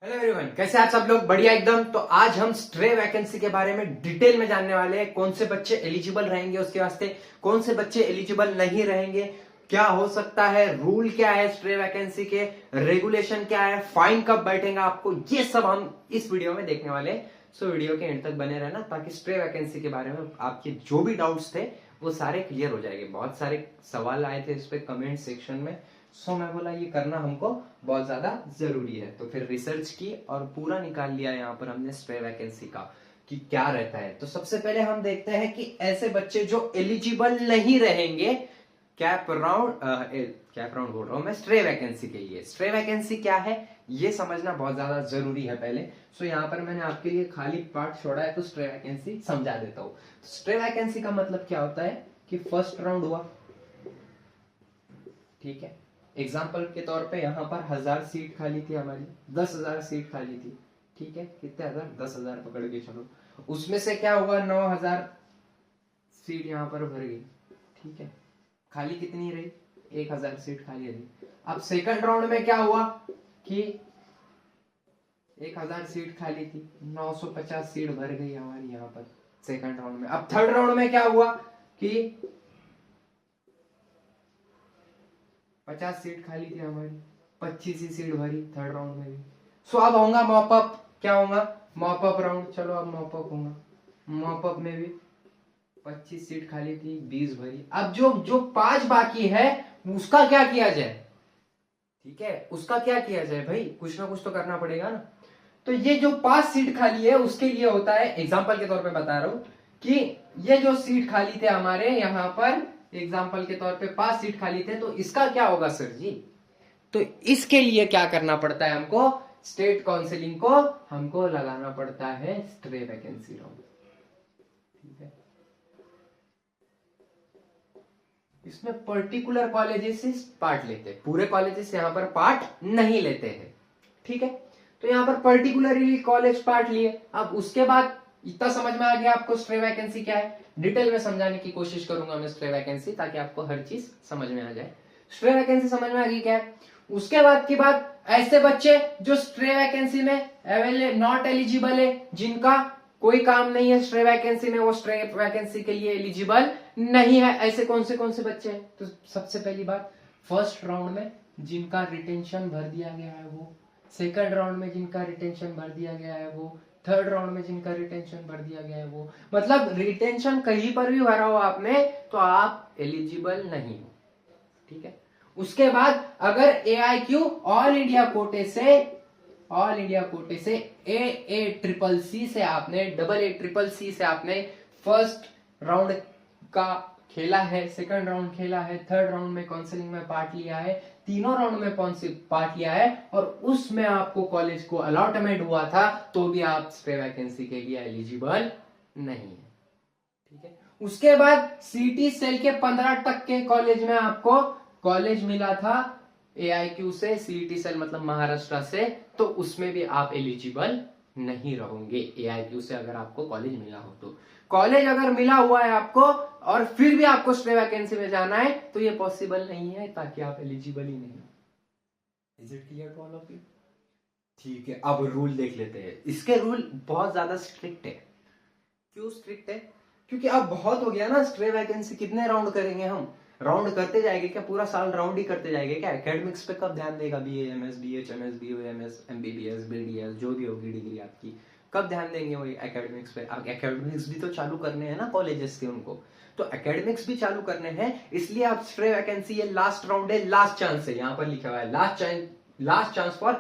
Hello everyone, कैसे आप सब लोग? बढ़िया एकदम। तो आज हम स्ट्रे वैकेंसी के बारे में डिटेल में जानने वाले हैं। कौन से बच्चे एलिजिबल रहेंगे उसके वास्ते, कौन से बच्चे एलिजिबल नहीं रहेंगे, क्या हो सकता है, रूल क्या है स्ट्रे वैकेंसी के, रेगुलेशन क्या है, फाइन कब बैठेगा आपको, ये सब हम इस वीडियो में देखने वाले हैं। सो वीडियो के एंड तक बने रहना ताकि स्ट्रे वैकेंसी के बारे में आपके जो भी डाउट्स थे वो सारे क्लियर हो जाएंगे। बहुत सारे सवाल आए थे इस पे कमेंट सेक्शन में। सो मैं बोला ये करना हमको बहुत ज्यादा जरूरी है, तो फिर रिसर्च की और पूरा निकाल लिया यहाँ पर हमने स्ट्रे वैकेंसी का कि क्या रहता है। तो सबसे पहले हम देखते हैं कि ऐसे बच्चे जो एलिजिबल नहीं रहेंगे कैप राउंड बोल रहा हूं मैं, स्ट्रे वैकेंसी के लिए। स्ट्रे वैकेंसी क्या है ये समझना बहुत ज्यादा जरूरी है पहले। सो यहाँ पर मैंने आपके लिए खाली पार्ट छोड़ा है, तो स्ट्रे वैकेंसी समझा देता हूँ। स्ट्रे वैकेंसी का मतलब क्या होता है कि फर्स्ट राउंड हुआ, ठीक है। एग्जाम्पल के तौर पे यहाँ पर 1000 सीट खाली थी हमारी, 10,000 सीट खाली थी, ठीक है। कितने हजार? 10,000 पकड़ के चलो। उसमें से क्या हुआ, 9,000 सीट यहाँ पर भर गई, ठीक है। खाली कितनी रही? 1,000 सीट खाली रही। अब सेकंड राउंड में क्या हुआ कि 1,000 सीट खाली थी, 950 सीट भर गई हमारी यहाँ पर सेकंड राउंड में। अब थर्ड राउंड में क्या हुआ कि 50 सीट खाली थी हमारी, 25 ही सीट भरी थर्ड राउंड में भी। सो अब होगा मॉपअप। क्या होगा? Mop up round. चलो अब मॉपअप होगा। मॉपअप में भी 25 सीट खाली थी, 20 भरी। अब जो जो 5 बाकी है उसका क्या किया जाए? ठीक है, उसका क्या किया जाए भाई? कुछ ना कुछ तो करना पड़ेगा ना। तो ये जो 5 सीट खाली है उसके लिए होता है, एग्जाम्पल के तौर पे बता रहा हूं कि ये जो सीट खाली थे हमारे यहाँ पर, एग्जाम्पल के तौर पे 5 सीट खाली थे, तो इसका क्या होगा सर जी? तो इसके लिए क्या करना पड़ता है हमको? स्टेट काउंसिलिंग को हमको लगाना पड़ता है स्ट्रे वैकेंसी राउंड, ठीक है। इसमें पर्टिकुलर कॉलेजेस पार्ट लेते हैं, पूरे कॉलेजेस यहाँ पर पार्ट नहीं लेते हैं, ठीक है। तो यहाँ पर पर्टिकुलरली कॉलेज पार्ट लिए। अब उसके बाद इतना समझ में आ गया आपको स्ट्रे वैकेंसी क्या है। डिटेल में समझाने की कोशिश करूंगा मैं स्ट्रे वैकेंसी, ताकि आपको हर चीज समझ में आ जाए। स्ट्रे वैकेंसी समझ में आ गई क्या है। उसके बाद की बात, ऐसे बच्चे जो स्ट्रे वैकेंसी में अवेलेबल नॉट एलिजिबल है, जिनका कोई काम नहीं है स्ट्रे वैकेंसी में, वो स्ट्रे वैकेंसी के लिए एलिजिबल नहीं है। ऐसे कौन से बच्चे हैं? तो सबसे पहली बात, फर्स्ट राउंड में जिनका रिटेंशन भर दिया गया है वो, सेकंड राउंड में जिनका रिटेंशन भर दिया गया है वो, थर्ड राउंड में जिनका रिटेंशन भर दिया गया है वो। मतलब रिटेंशन कहीं पर भी भरा हो आपने तो आप एलिजिबल नहीं हो, ठीक है। उसके बाद अगर AIQ ऑल इंडिया कोटे से AACCC से आपने AACCC से आपने फर्स्ट राउंड का खेला है, सेकंड राउंड खेला है, थर्ड राउंड में काउंसलिंग में पार्ट लिया है, तीनों राउंड में पार्ट लिया है, और उसमें आपको कॉलेज को अलॉटमेंट हुआ था, तो भी आप स्ट्रे वैकेंसी के लिए एलिजिबल नहीं है, ठीक है। उसके बाद सीटी सेल के 15% के कॉलेज में आपको कॉलेज मिला था AIQ से, सीटी सेल मतलब महाराष्ट्र से, तो उसमें भी आप एलिजिबल नहीं रहोगे। AIQ से अगर आपको कॉलेज मिला हो तो, कॉलेज अगर मिला हुआ है आपको और फिर भी आपको स्ट्रे वैकेंसी में जाना है तो ये पॉसिबल नहीं है, ताकि आप एलिजिबल ही नहीं हो। Is it clear to all of you? ठीक है, अब रूल देख लेते हैं। इसके रूल बहुत ज्यादा स्ट्रिक्ट है। क्यों स्ट्रिक्ट है? क्योंकि अब बहुत हो गया ना स्ट्रे वैकेंसी। कितने राउंड करेंगे हम? राउंड करते जाएंगे क्या? पूरा साल राउंड ही करते जाएंगे क्या? एकेडमिक्स पे कब ध्यान देगा BA MS BHMS BOMS MBBS BDS जो भी होगी डिग्री आपकी, कब ध्यान देंगे वही एकेडमिक्स पे? अब एकेडमिक्स भी तो चालू करने हैं ना कॉलेजेस के, उनको तो एकेडमिक्स भी चालू करने हैं। इसलिए आप स्ट्रे वैकेंसी, ये लास्ट राउंड है, लास्ट चांस है। यहाँ पर लिखा हुआ है लास्ट चांस फॉर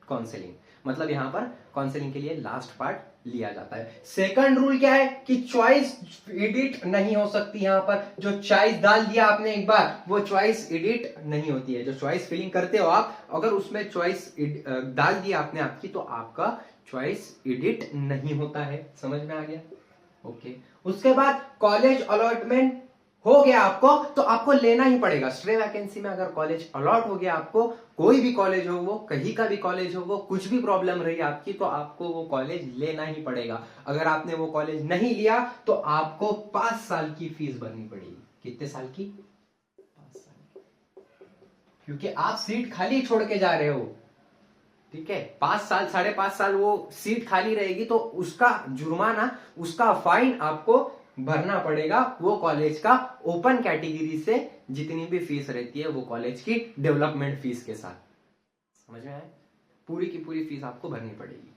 काउंसलिंग, मतलब यहाँ पर काउंसलिंग के लिए लास्ट पार्ट लिया जाता है। सेकंड रूल क्या है कि चॉइस एडिट नहीं हो सकती। यहाँ पर जो चॉइस डाल दिया आपने एक बार, वो चॉइस एडिट नहीं होती है। जो चॉइस फिलिंग करते हो आप, अगर उसमें चॉइस डाल दिया आपने आपकी, तो आपका चॉइस एडिट नहीं होता है। समझ में आ गया? ओके। उसके बाद कॉलेज अलॉटमेंट हो गया आपको, तो आपको लेना ही पड़ेगा। स्ट्रे वैकेंसी में अगर कॉलेज अलॉट हो गया आपको, कोई भी कॉलेज हो, वो कहीं का भी कॉलेज हो, वो कुछ भी प्रॉब्लम रही आपकी, तो आपको वो कॉलेज लेना ही पड़ेगा। अगर आपने वो कॉलेज नहीं लिया तो आपको 5 साल की फीस भरनी पड़ेगी। कितने साल की? 5 साल की। क्योंकि आप सीट खाली छोड़ के जा रहे हो। ठीक है, 5 साल 5.5 साल वो सीट खाली रहेगी तो उसका जुर्माना, उसका फाइन आपको भरना पड़ेगा वो कॉलेज का ओपन कैटेगरी से जितनी भी फीस रहती है वो कॉलेज की डेवलपमेंट फीस के साथ। समझ में आया? पूरी की पूरी फीस आपको भरनी पड़ेगी।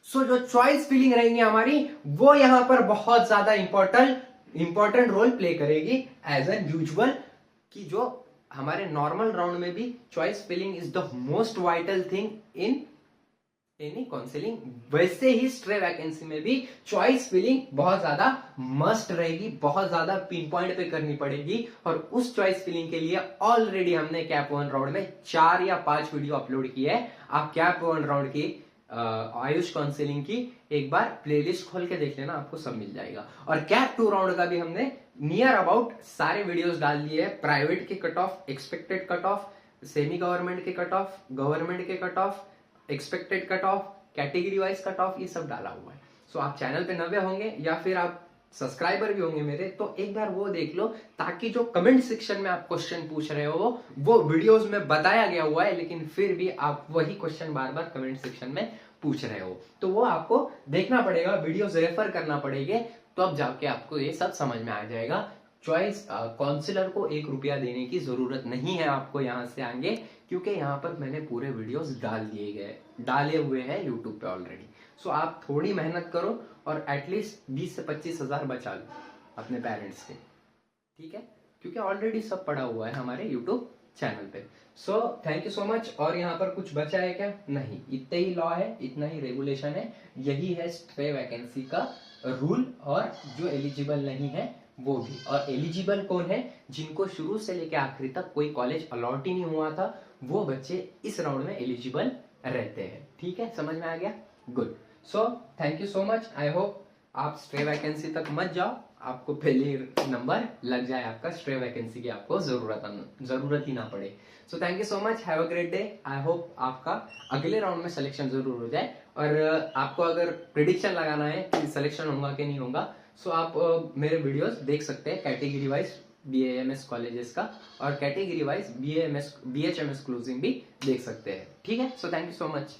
सो जो चॉइस फिलिंग रहेंगी हमारी वो यहां पर बहुत ज्यादा इंपॉर्टेंट रोल प्ले करेगी एज एन यूजुअल, कि जो हमारे नॉर्मल राउंड में भी choice filling is the most vital thing in any counselling, वैसे ही स्ट्रे वैकेंसी में भी चॉइस फिलिंग बहुत ज्यादा मस्ट रहेगी, बहुत ज्यादा पिन पॉइंट पे करनी पड़ेगी। और उस चॉइस फिलिंग के लिए ऑलरेडी हमने कैप 1 राउंड में 4 या 5 वीडियो अपलोड की है। आप कैप 1 राउंड की आयुष काउंसलिंग की एक बार प्लेलिस्ट खोल के देख लेना, आपको सब मिल जाएगा। और कैप 2 राउंड का भी हमने नियर अबाउट सारे वीडियोस डाल दिए हैं, प्राइवेट के cut off, expected cut off, semi government के कट ऑफ, गवर्नमेंट के cut off, expected cut off, category wise cut off, ये सब डाला हुआ है। सो आप चैनल पे नए होंगे या फिर आप सब्सक्राइबर भी होंगे मेरे, तो एक बार वो देख लो, ताकि जो कमेंट सेक्शन में आप क्वेश्चन पूछ रहे हो वो वीडियोस में बताया गया हुआ है, लेकिन फिर भी आप वही क्वेश्चन बार बार कमेंट सेक्शन में पूछ रहे हो, तो वो आपको देखना पड़ेगा, वीडियोस रेफर करना पड़ेगा, तो अब जाके आपको ये सब समझ में आ जाएगा। चॉइस काउंसलर को 1 रुपया देने की जरूरत नहीं है आपको यहाँ से आगे, क्योंकि यहाँ पर मैंने पूरे वीडियोस डाले हुए हैं यूट्यूब पे ऑलरेडी। सो आप थोड़ी मेहनत करो और एटलीस्ट 20 से 25 हजार बचा लो अपने पेरेंट्स के, ठीक है, क्योंकि ऑलरेडी सब पड़ा हुआ है हमारे यूट्यूब चैनल पे। So thank you so much. और यहाँ पर कुछ बचा है क्या? नहीं, इतना ही लॉ है, इतना ही रेगुलेशन है, यही है स्ट्रे वैकेंसी का रूल। और जो एलिजिबल नहीं है वो भी, और एलिजिबल कौन है? जिनको शुरू से लेकर आखिरी तक कोई कॉलेज अलॉट ही नहीं हुआ था, वो बच्चे इस राउंड में एलिजिबल रहते हैं। ठीक है, समझ में आ गया? Good. So thank you so much. I hope आप स्ट्रे वैकेंसी तक मत जाओ, आपको पहले नंबर लग जाए आपका स्ट्रे वैकेंसी की, आपको जरूरत ही ना पड़े। So thank you so much, have a great day. I hope आपका अगले राउंड में सिलेक्शन जरूर हो जाए। और आपको अगर प्रिडिक्शन लगाना है कि सिलेक्शन होगा कि नहीं होगा, सो आप मेरे वीडियोस देख सकते हैं कैटेगरी वाइज BAMS कॉलेजेस का, और कैटेगरी वाइज BHMS क्लोजिंग भी देख सकते हैं। ठीक है, so thank you so much.